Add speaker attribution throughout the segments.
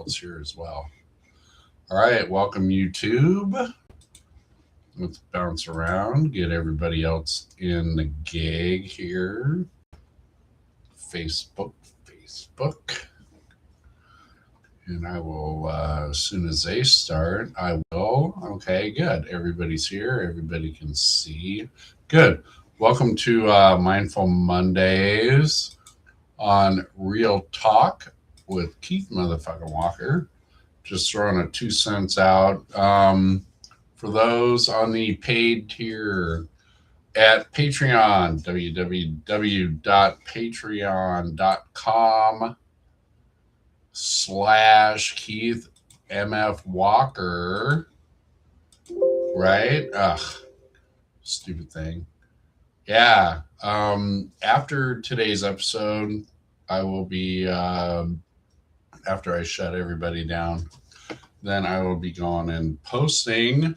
Speaker 1: else here as well. All right, welcome YouTube. Let's bounce around, get everybody else in the gig here. Facebook. And I will, as soon as they start, I will. Okay, good. Everybody's here. Everybody can see. Good. Welcome to Mindful Mondays on Real Talk with Keith Motherfucking Walker. Just throwing a 2 cents out. For those on the paid tier at Patreon, www.patreon.com/Keith MF Walker. Right? Ugh, stupid thing. Yeah. After today's episode, I will be, after I shut everybody down, then I will be going and posting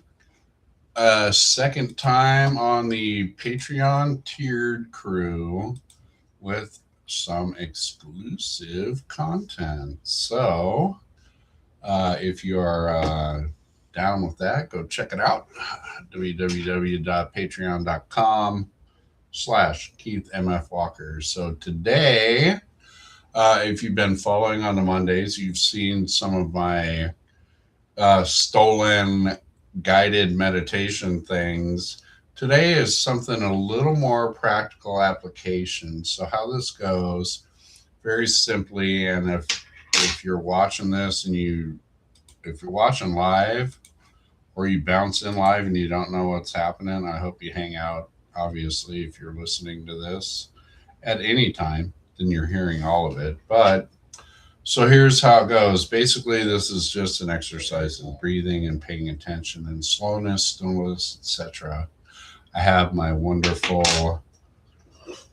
Speaker 1: a second time on the Patreon tiered crew with some exclusive content. So if you are down with that, go check it out. www.patreon.com/Keith MF Walker. So today, if you've been following on the Mondays, you've seen some of my stolen guided meditation things. Today is something a little more practical application. So how this goes, very simply, and if you're watching this and if you're watching live or you bounce in live and you don't know what's happening, I hope you hang out. Obviously, if you're listening to this at any time, then you're hearing all of it. But so here's how it goes. Basically, this is just an exercise in breathing and paying attention and slowness, stillness, etc. I have my wonderful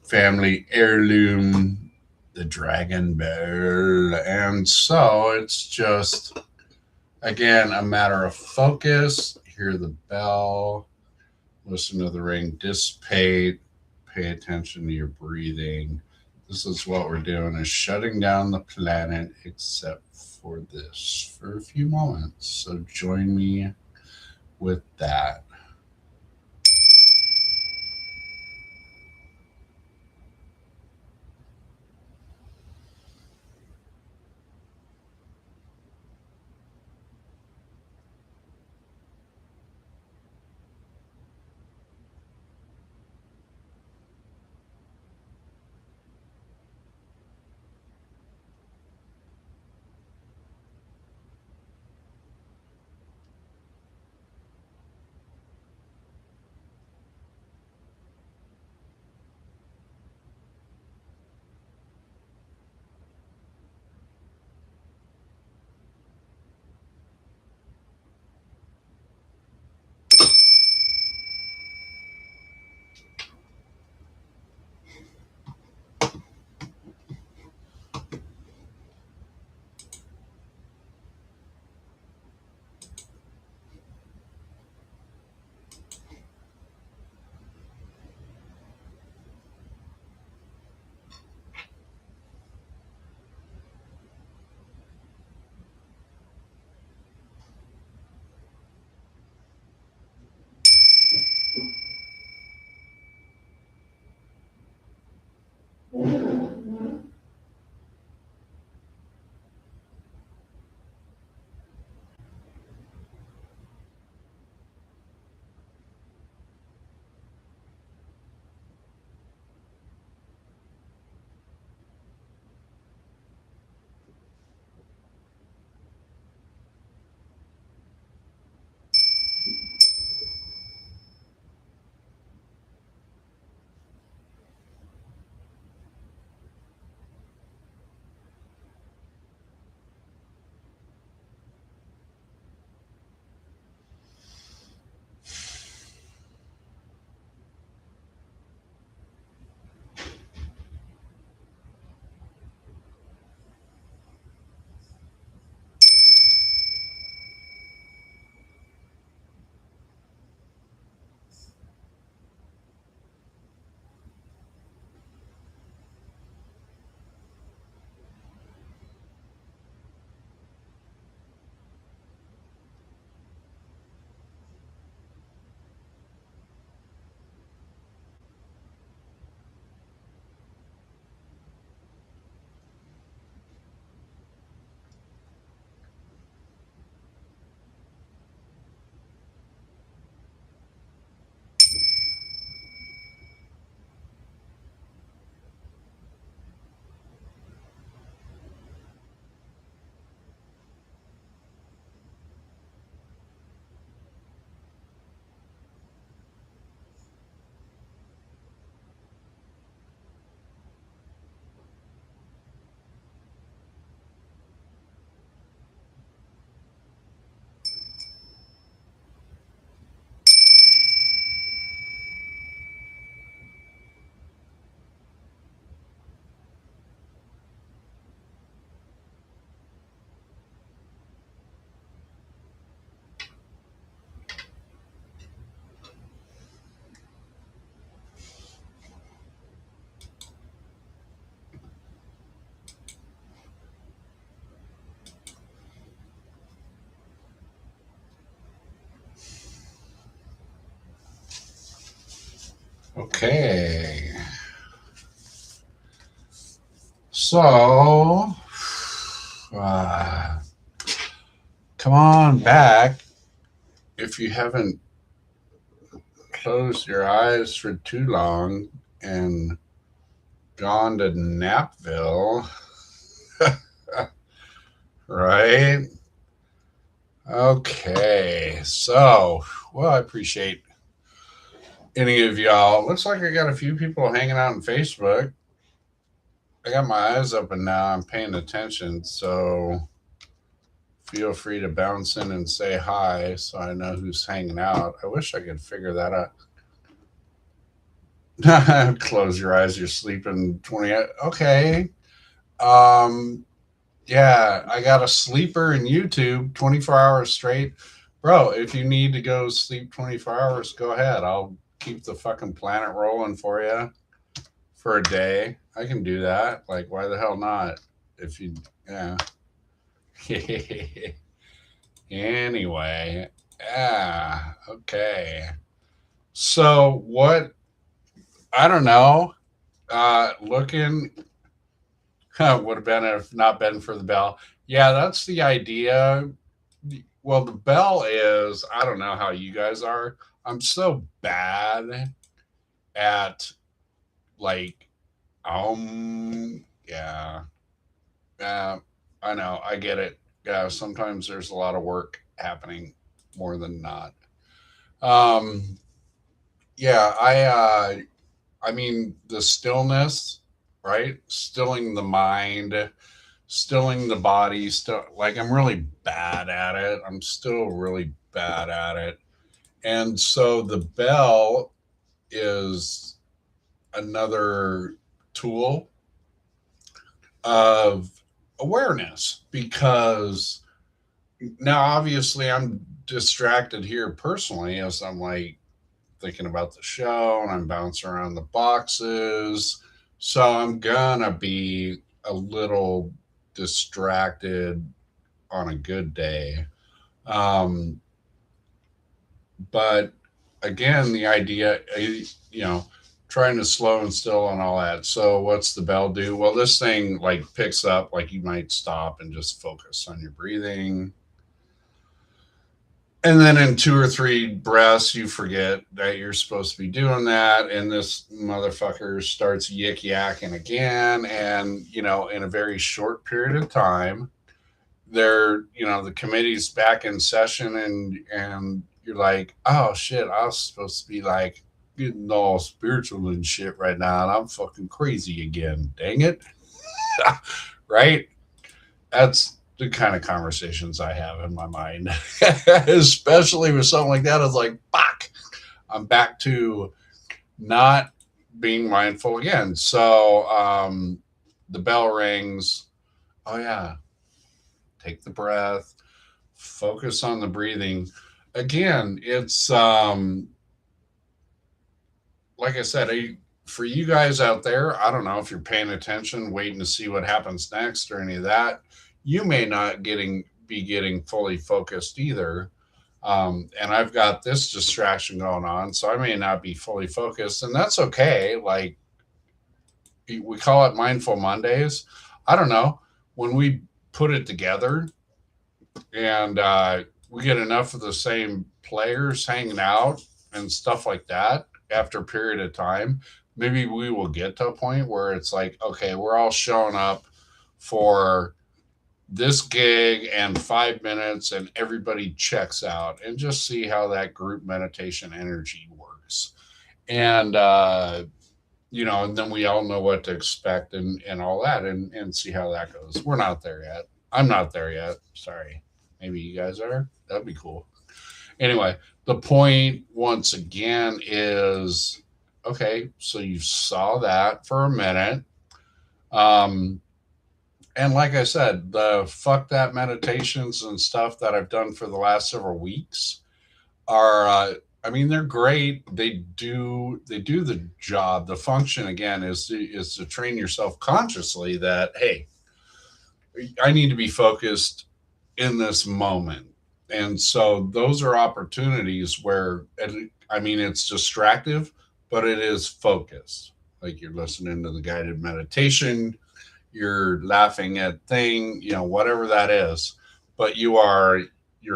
Speaker 1: family heirloom, the dragon bell. And so it's just, again, a matter of focus. Hear the bell, listen to the ring dissipate, pay attention to your breathing. This is what we're doing, is shutting down the planet except for this for a few moments. So join me with that. Okay. So, uh, come on back. If you haven't closed your eyes for too long and gone to Napville, right? Okay. So, well, I appreciate any of y'all. Looks like I got a few people hanging out on Facebook. I got my eyes open now. I'm paying attention. So, feel free to bounce in and say hi so I know who's hanging out. I wish I could figure that out. Close your eyes, you're sleeping 20. Okay. Um yeah, I got a sleeper in YouTube 24 hours straight. Bro, if you need to go sleep 24 hours, go ahead. I'll keep the fucking planet rolling for you for a day. I can do that. Like, why the hell not? If you, yeah. Anyway, yeah, okay. So what? I don't know. Looking would have been if not been for the bell. Yeah, that's the idea. Well, the bell is. I don't know how you guys are. I'm so bad at like yeah. Yeah, I know. I get it. Yeah, sometimes there's a lot of work happening more than not. Um, yeah, I mean the stillness, right? Stilling the mind, stilling the body, still like I'm really bad at it. I'm still really bad at it. And so the bell is another tool of awareness because now obviously I'm distracted here personally as I'm like thinking about the show and I'm bouncing around the boxes. So I'm gonna be a little distracted on a good day. Um, but again, the idea, you know, trying to slow and still and all that. So what's the bell do? Well, this thing like picks up, like you might stop and just focus on your breathing. And then in two or three breaths, you forget that you're supposed to be doing that. And this motherfucker starts yik yakking again. And, you know, in a very short period of time, the committee's back in session and you're like, oh shit, I was supposed to be like getting all spiritual and shit right now. And I'm fucking crazy again. Dang it. Right? That's the kind of conversations I have in my mind, especially with something like that. It's like, fuck, I'm back to not being mindful again. So the bell rings. Oh, yeah. Take the breath, focus on the breathing. Again, it's like I said, for you guys out there, I don't know if you're paying attention, waiting to see what happens next or any of that. You may not be getting fully focused either. And I've got this distraction going on, so I may not be fully focused, and that's okay. Like we call it Mindful Mondays. I don't know when we put it together and we get enough of the same players hanging out and stuff like that after a period of time, maybe we will get to a point where it's like, okay, we're all showing up for this gig and 5 minutes and everybody checks out and just see how that group meditation energy works. And, and then we all know what to expect and all that and see how that goes. We're not there yet. I'm not there yet. Sorry. Maybe you guys are. That'd be cool. Anyway, the point once again is okay, so you saw that for a minute. Um, and like I said, the fuck that meditations and stuff that I've done for the last several weeks are I mean they're great. They do the job. The function again is to train yourself consciously that hey, I need to be focused in this moment. And so those are opportunities where, I mean, it's distractive, but it is focused. Like you're listening to the guided meditation, you're laughing at thing, whatever that is, but you're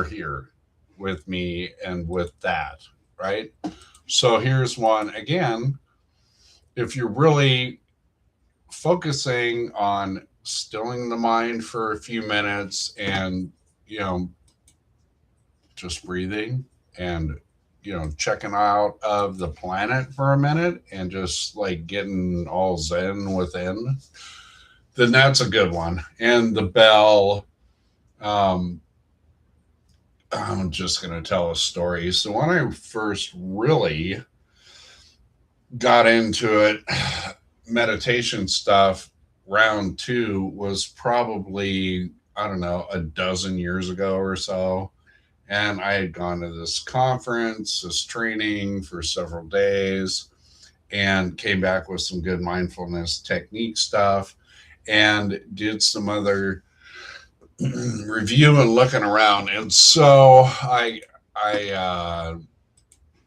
Speaker 1: here with me and with that, right? So here's one again. If you're really focusing on stilling the mind for a few minutes and, you know, just breathing and, checking out of the planet for a minute and just like getting all zen within, then that's a good one. And the bell, um, I'm just going to tell a story. So when I first really got into it, meditation stuff, round two was probably, I don't know, a dozen years ago or so. And I had gone to this conference, this training for several days, and came back with some good mindfulness technique stuff and did some other review and looking around. And so I I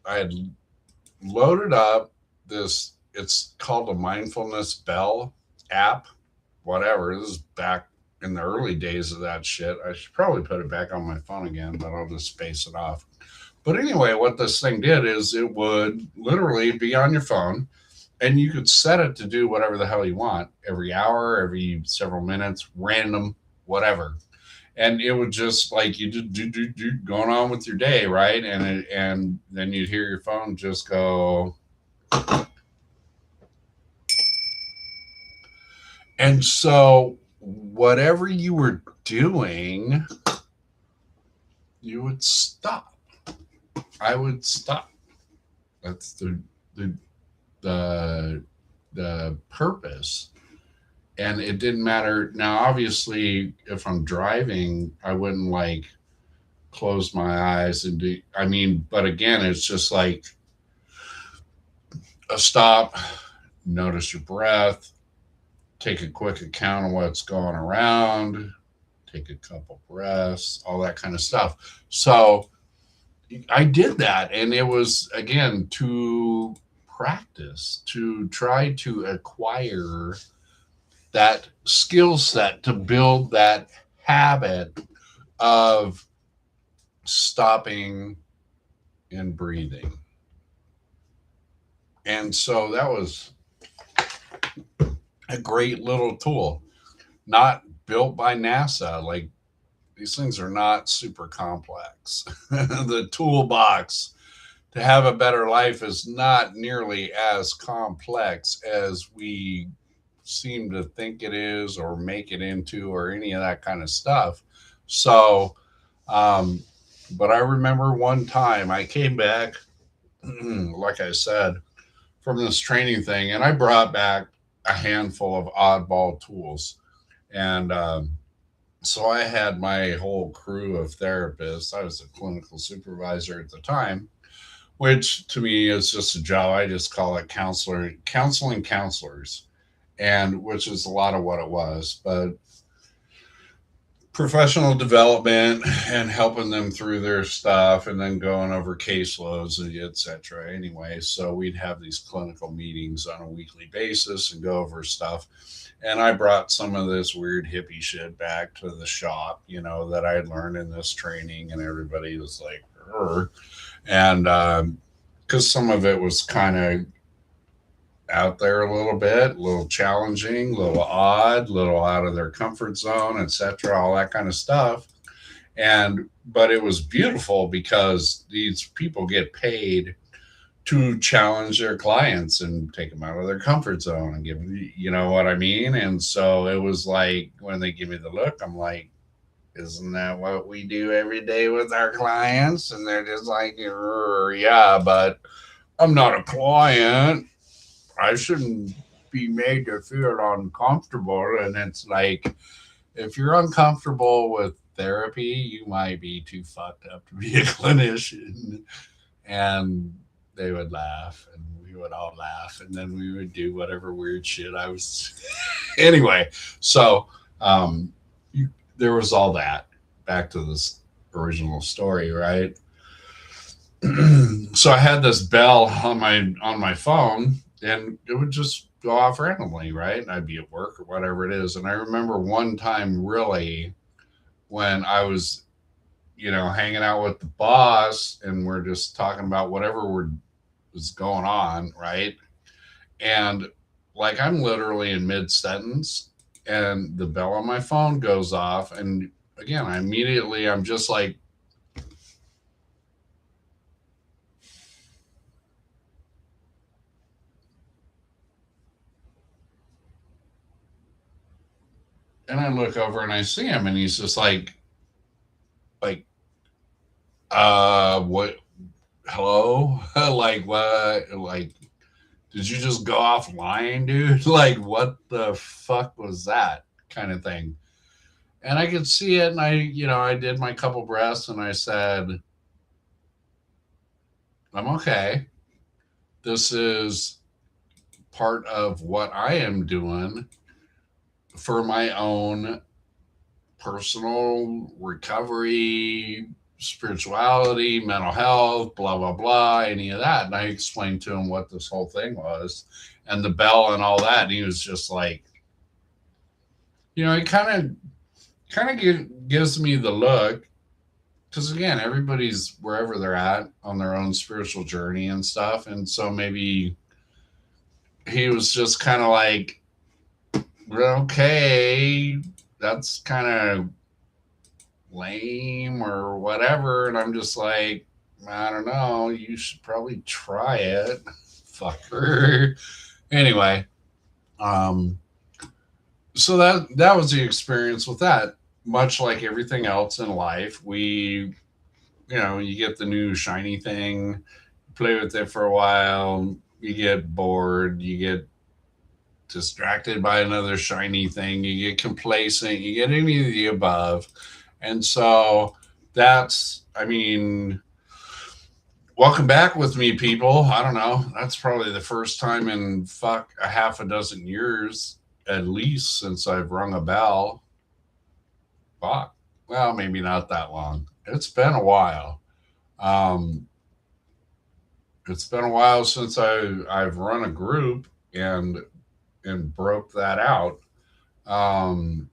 Speaker 1: had loaded up this. It's called a mindfulness bell app, whatever. This is back in the early days of that shit. I should probably put it back on my phone again, but I'll just space it off. But anyway, what this thing did is it would literally be on your phone and you could set it to do whatever the hell you want every hour, every several minutes, random, whatever. And it would just like you do going on with your day, right? And then you'd hear your phone just go. And so whatever you were doing, you would stop. I would stop. That's the the the purpose. And it didn't matter. Now, obviously, if I'm driving, I wouldn't like close my eyes and do. I mean, but again, it's just like a stop. Notice your breath. Take a quick account of what's going around. Take a couple breaths. All that kind of stuff. So I did that, and it was again to practice, to try to acquire that skill set, to build that habit of stopping and breathing. And so that was a great little tool, not built by NASA. Like these things are not super complex. The toolbox to have a better life is not nearly as complex as we seem to think it is or make it into or any of that kind of stuff. So, um, but I remember one time I came back, like I said, from this training thing, and I brought back a handful of oddball tools. And so I had my whole crew of therapists. I was a clinical supervisor at the time, which to me is just a job. I just call it counseling counselors, and which is a lot of what it was. But professional development and helping them through their stuff and then going over caseloads, etc. Anyway, so we'd have these clinical meetings on a weekly basis and go over stuff. And I brought some of this weird hippie shit back to the shop, that I had learned in this training, and everybody was like, "Rrr." And because some of it was kind of out there a little bit, a little challenging, a little odd, a little out of their comfort zone, etc., all that kind of stuff. And but it was beautiful because these people get paid to challenge their clients and take them out of their comfort zone and give them, you know what I mean? And so it was like when they give me the look, I'm like, isn't that what we do every day with our clients? And they're just like, yeah, but I'm not a client. I shouldn't be made to feel uncomfortable. And it's like, if you're uncomfortable with therapy, you might be too fucked up to be a clinician. And they would laugh, and we would all laugh, and then we would do whatever weird shit I was. Anyway, so there was all that. Back to this original story, right? So I had this bell on my phone, and it would just go off randomly, right? And I'd be at work or whatever it is. And I remember one time really when I was, hanging out with the boss, and we're just talking about whatever was going on, right? And like I'm literally in mid sentence, and the bell on my phone goes off, and again, I'm just like, and I look over and I see him, and he's just like, what? Hello? Like what? Like, did you just go offline, dude? Like, what the fuck was that? Kind of thing. And I could see it, and I did my couple breaths, and I said, I'm okay. This is part of what I am doing for my own personal recovery, spirituality, mental health, blah, blah, blah, any of that. And I explained to him what this whole thing was and the bell and all that. And he was just like, it gives me the look, because again, everybody's wherever they're at on their own spiritual journey and stuff. And so maybe he was just kind of like, okay, that's kind of lame or whatever. And I'm just like, I don't know, you should probably try it, fucker. Anyway, um, so that was the experience with that. Much like everything else in life, you get the new shiny thing, play with it for a while, you get bored, you get distracted by another shiny thing, you get complacent, you get any of the above. And so I mean, welcome back with me, people. I don't know. That's probably the first time in a half a dozen years, at least, since I've rung a bell. Fuck. Well, maybe not that long. It's been a while. Um, it's been a while since I've run a group and broke that out. Um,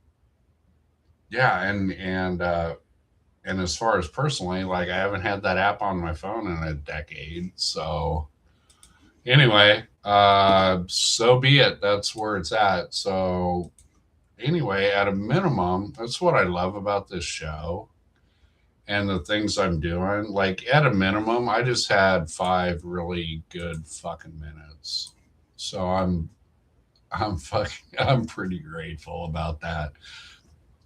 Speaker 1: yeah, and as far as personally, like I haven't had that app on my phone in a decade. So anyway, so be it. That's where it's at. So anyway, at a minimum, that's what I love about this show and the things I'm doing. Like at a minimum, I just had 5 really good fucking minutes. So I'm pretty grateful about that.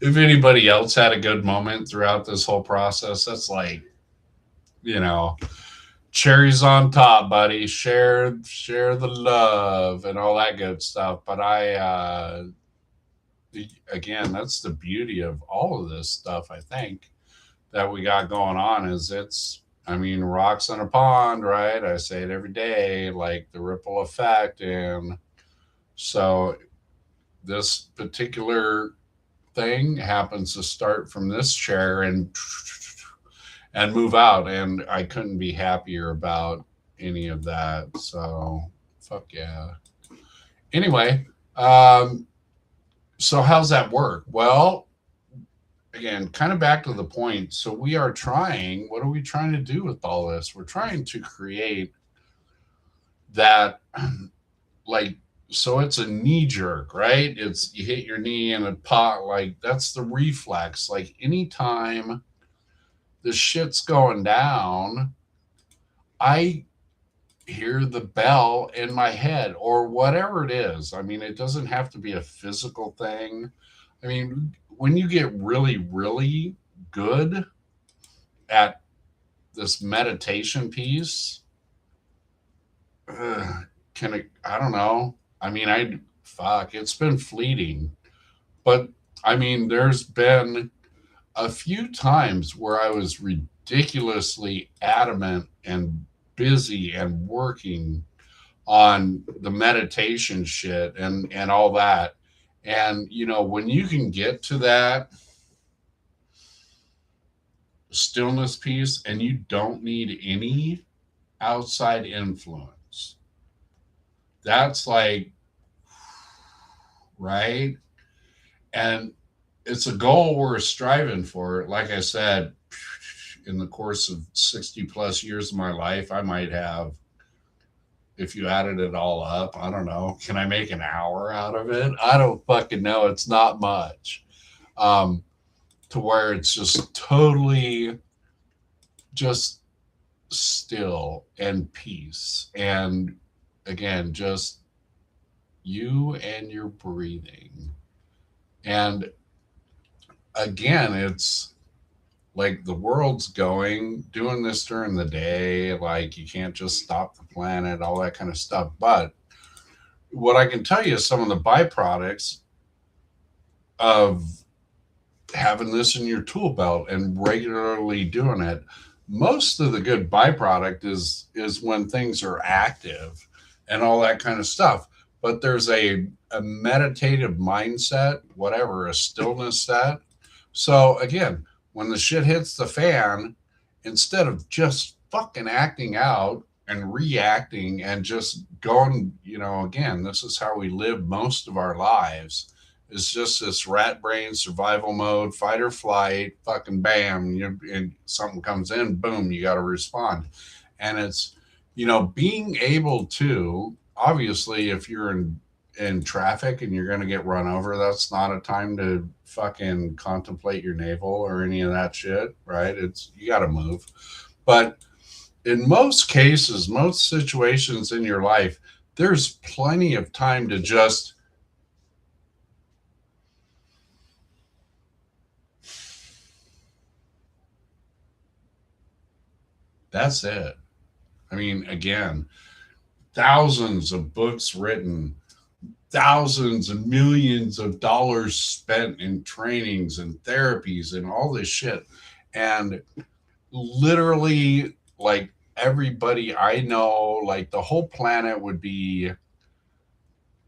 Speaker 1: If anybody else had a good moment throughout this whole process, that's like, you know, cherries on top, buddy. Share the love and all that good stuff. But again, that's the beauty of all of this stuff. I think that we got going on is I mean, rocks in a pond, right? I say it every day, like the ripple effect. And so this particular thing happens to start from this chair and move out, and I couldn't be happier about any of that. So fuck yeah. Anyway, so how's that work? Well, again, kind of back to the point. So we are trying, what are we trying to do with all this? We're trying to create that, like, so it's a knee jerk, right? It's you hit your knee and it pop, like that's the reflex. Like anytime the shit's going down, I hear the bell in my head or whatever it is. I mean, it doesn't have to be a physical thing. I mean, when you get really, really good at this meditation piece, can it, I don't know. I mean, it's been fleeting, but I mean, there's been a few times where I was ridiculously adamant and busy and working on the meditation shit and all that. And when you can get to that stillness piece, and you don't need any outside influence. That's like, right? And it's a goal we're striving for. Like I said, in the course of 60 plus years of my life, I might have, if you added it all up, I don't know, can I make an hour out of it? I don't fucking know. It's not much. Um, to where it's just totally just still and peace. And again, just you and your breathing. And again, it's like the world's going, doing this during the day. Like you can't just stop the planet, all that kind of stuff. But what I can tell you is some of the byproducts of having this in your tool belt and regularly doing it. Most of the good byproduct is when things are active and all that kind of stuff. But there's a meditative mindset, whatever, a stillness set. So again, when the shit hits the fan, instead of just fucking acting out and reacting and just going, again, this is how we live most of our lives. It's just this rat brain survival mode, fight or flight, fucking bam, and something comes in, boom, you got to respond. And it's, being able to, obviously, if you're in traffic and you're going to get run over, that's not a time to fucking contemplate your navel or any of that shit, right? It's, you got to move. But in most cases, most situations in your life, there's plenty of time to just, that's it. I mean, again, thousands of books written, thousands and millions of dollars spent in trainings and therapies and all this shit. And literally, like everybody I know, like the whole planet would be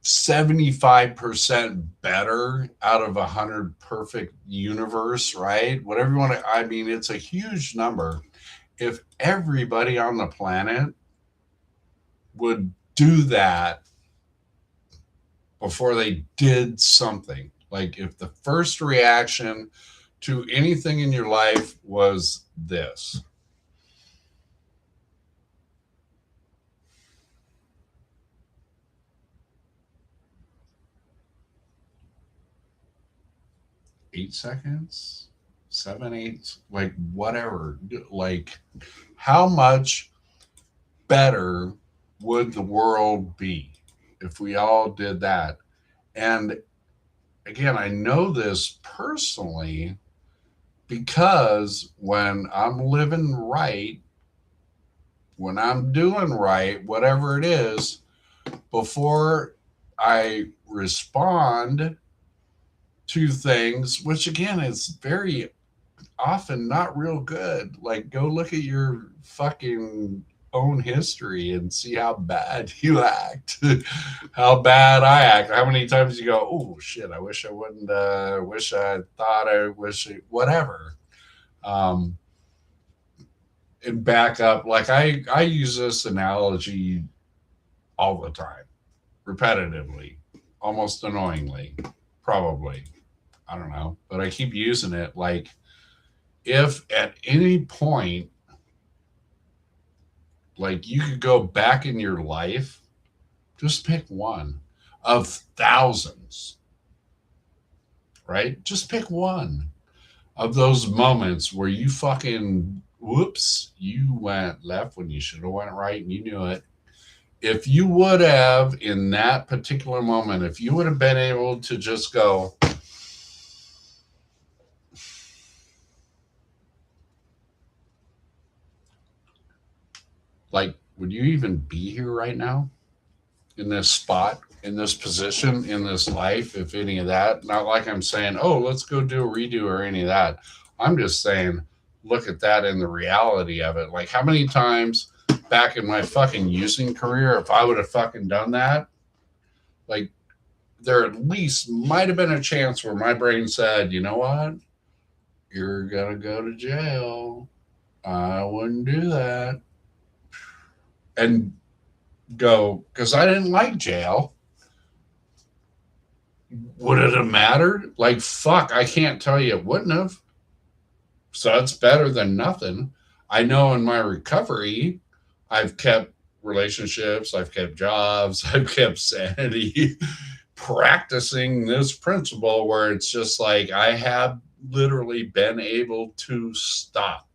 Speaker 1: 75% better out of 100 perfect universe, right? Whatever you want to, I mean, it's a huge number. If everybody on the planet would do that before they did something, like if the first reaction to anything in your life was this, eight seconds, 7, 8, like whatever, like how much better would the world be if we all did that? And again, I know this personally because when I'm living right, when I'm doing right, whatever it is, before I respond to things, which again is very often not real good. Like, go look at your fucking own history and see how bad you act, how bad I act. How many times you go, oh shit, I wish I wouldn't, wish I thought, I wish it, whatever. Um, and back up, like I use this analogy all the time, repetitively, almost annoyingly, probably. I don't know, but I keep using it. Like, if at any point, like you could go back in your life, just pick one of thousands, right? Just pick one of those moments where you fucking, whoops, you went left when you should have went right and you knew it. If you would have, in that particular moment, if you would have been able to just go, like, would you even be here right now in this spot, in this position, in this life, if any of that? Not like I'm saying, oh, let's go do a redo or any of that. I'm just saying, look at that in the reality of it. Like, how many times back in my fucking using career, if I would have fucking done that, like, there at least might have been a chance where my brain said, you know what? you're gonna go to jail. I wouldn't do that. And go, because I didn't like jail. Would it have mattered? Like, fuck, I can't tell you it wouldn't have. So it's better than nothing. I know in my recovery, I've kept relationships, I've kept jobs, I've kept sanity, practicing this principle where it's just like I have literally been able to stop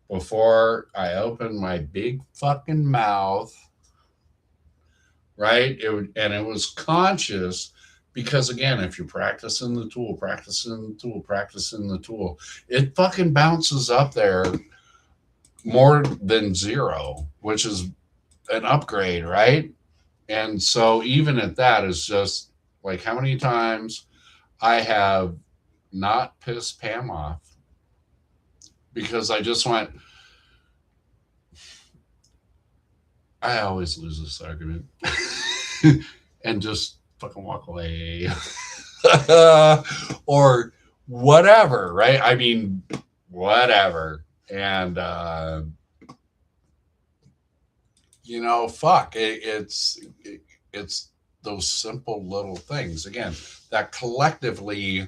Speaker 1: before I open my big fucking mouth, right? And it was conscious because again, if you're practicing the tool, practicing the tool, practicing the tool, it fucking bounces up there more than zero, which is an upgrade, right? And so even at that is just like how many times I have not pissed Pam off because I just went, I always lose this argument and just fucking walk away or whatever, right? I mean, whatever. And, fuck, it's those simple little things. Again, that collectively,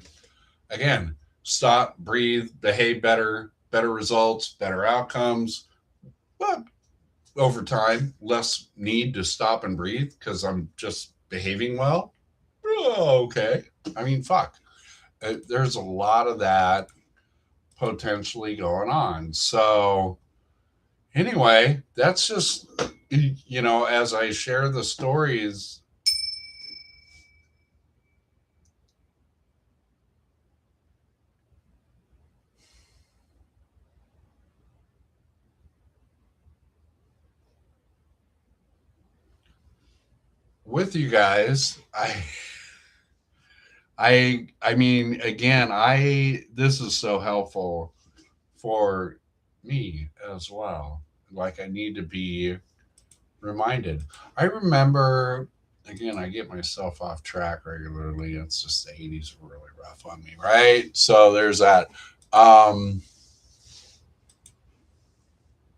Speaker 1: again, stop, breathe, behave better, better results, better outcomes. Well, over time, less need to stop and breathe because I'm just behaving well. Oh, okay. I mean, fuck. There's a lot of that potentially going on. So, anyway, that's just, as I share the stories. With you guys, I mean, again, this is so helpful for me as well. Like I need to be reminded. I remember, again, I get myself off track regularly. It's just the 80s were really rough on me, right? So there's that. Um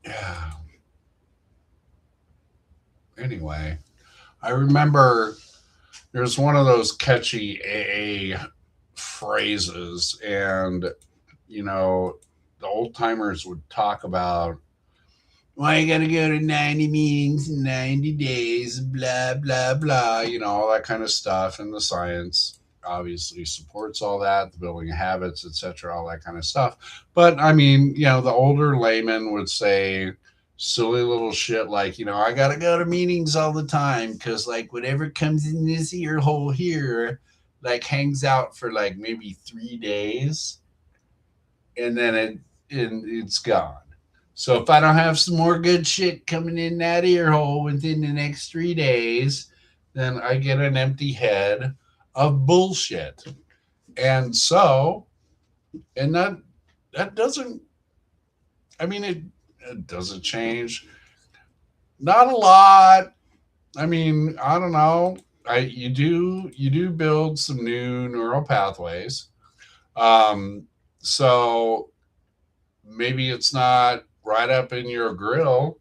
Speaker 1: yeah. Anyway, I remember there's one of those catchy AA phrases, and you know, the old timers would talk about why you gotta go to 90 meetings in 90 days, blah, blah, blah, all that kind of stuff. And the science obviously supports all that, the building of habits, etc., all that kind of stuff. But I mean, the older layman would say silly little shit like, I gotta go to meetings all the time because, like, whatever comes in this ear hole here, like, hangs out for like maybe 3 days and then it's gone. So if I don't have some more good shit coming in that ear hole within the next 3 days, then I get an empty head of bullshit. And so, and that doesn't, I mean, it doesn't change. Not a lot. I mean, I don't know. You do build some new neural pathways. Um, so maybe it's not right up in your grill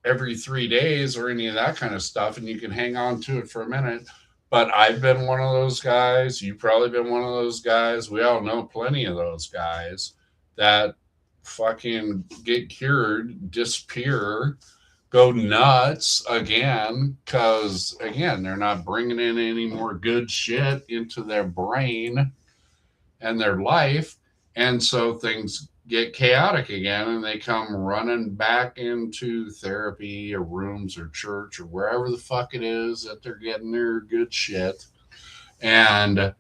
Speaker 1: every 3 days or any of that kind of stuff, and you can hang on to it for a minute. But I've been one of those guys. You've probably been one of those guys. We all know plenty of those guys that fucking get cured, disappear, go nuts again, because, again, they're not bringing in any more good shit into their brain and their life. And so things get chaotic again and they come running back into therapy or rooms or church or wherever the fuck it is that they're getting their good shit. And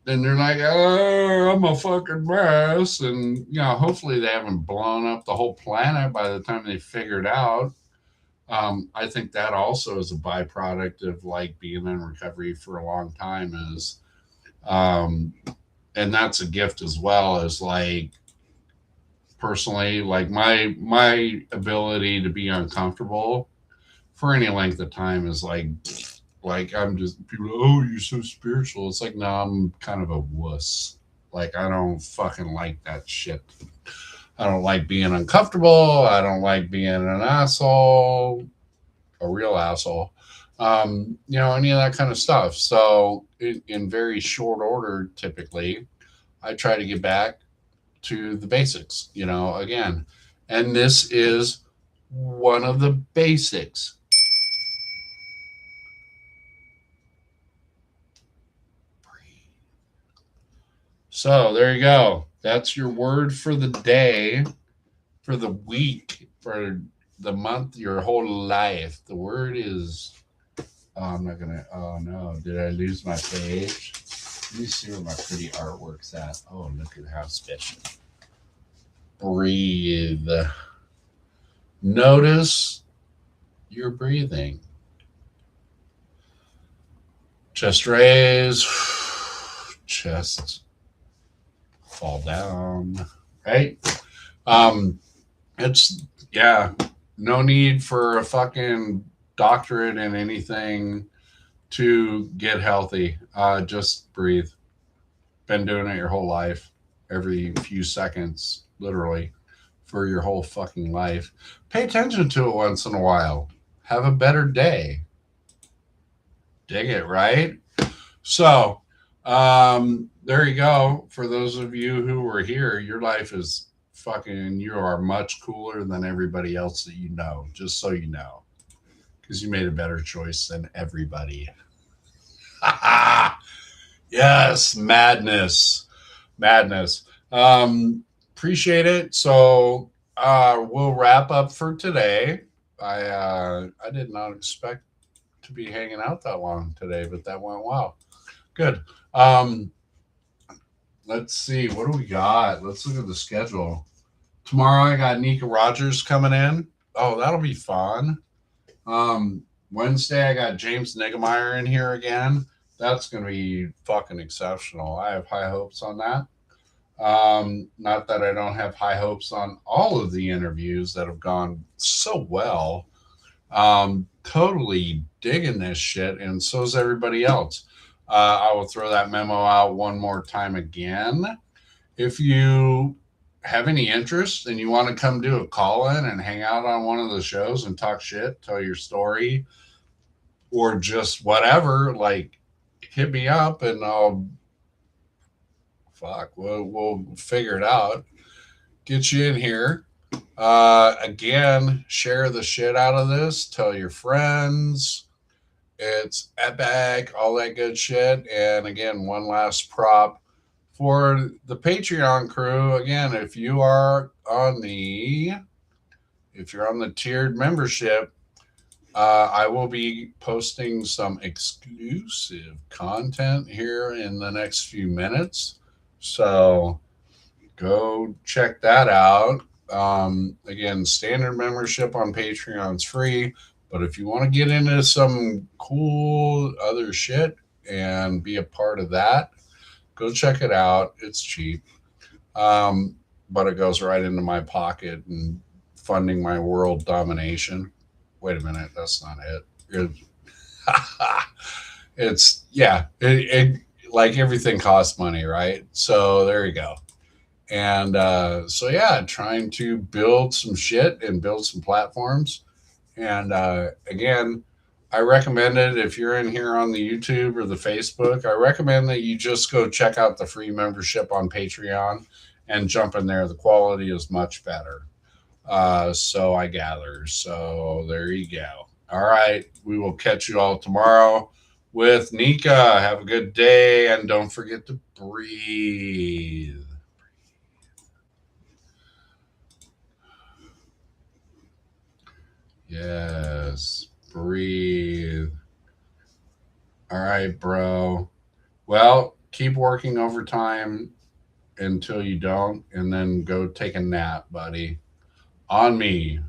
Speaker 1: then they're like, oh, I'm a fucking mess. And, hopefully they haven't blown up the whole planet by the time they figure it out. I think that also is a byproduct of like being in recovery for a long time is, and that's a gift as well as like personally like my ability to be uncomfortable for any length of time is like I'm just people, oh, you're so spiritual. It's like, no, I'm kind of a wuss. Like, I don't fucking like that shit. I don't like being uncomfortable. I don't like being an asshole, a real asshole. Any of that kind of stuff. So, in very short order, typically, I try to get back to the basics, again. And this is one of the basics. So there you go. That's your word for the day, for the week, for the month, your whole life. The word is. Oh, I'm not gonna. Oh no! Did I lose my page? Let me see where my pretty artwork's at. Oh, look at how special. Breathe. Notice your breathing. Chest raise. Chest fall down. Right? It's no need for a fucking doctorate in anything to get healthy. Just breathe. Been doing it your whole life, every few seconds, literally, for your whole fucking life. Pay attention to it once in a while. Have a better day. Dig it, right? So, there you go. For those of you who were here, your life is fucking, you are much cooler than everybody else that you know, just so you know, because you made a better choice than everybody. Yes, madness. Appreciate it. So we'll wrap up for today. I did not expect to be hanging out that long today, but that went well. Good. Let's see. What do we got? Let's look at the schedule. Tomorrow I got Nika Rogers coming in. Oh, that'll be fun. Wednesday I got James Niggemeyer in here again. That's going to be fucking exceptional. I have high hopes on that. Not that I don't have high hopes on all of the interviews that have gone so well. Totally digging this shit, and so is everybody else. I will throw that memo out one more time again. If you have any interest and you want to come do a call in and hang out on one of the shows and talk shit, tell your story, or just whatever, like, hit me up and we'll figure it out. Get you in here. Again, share the shit out of this. Tell your friends. It's epic, all that good shit. And again, one last prop for the Patreon crew. Again, if you're on the tiered membership, I will be posting some exclusive content here in the next few minutes. So go check that out. Again, standard membership on Patreon's free. But if you want to get into some cool other shit and be a part of that, go check it out. It's cheap. But it goes right into my pocket and funding my world domination. Wait a minute, that's not it. It's like everything costs money, right? So there you go. And trying to build some shit and build some platforms. And again, I recommend it if you're in here on the YouTube or the Facebook. I recommend that you just go check out the free membership on Patreon and jump in there. The quality is much better. So I gather. So there you go. All right. We will catch you all tomorrow with Nika. Have a good day. And don't forget to breathe. Yes. Breathe. All right, bro. Well, keep working overtime until you don't, and then go take a nap, buddy. On me.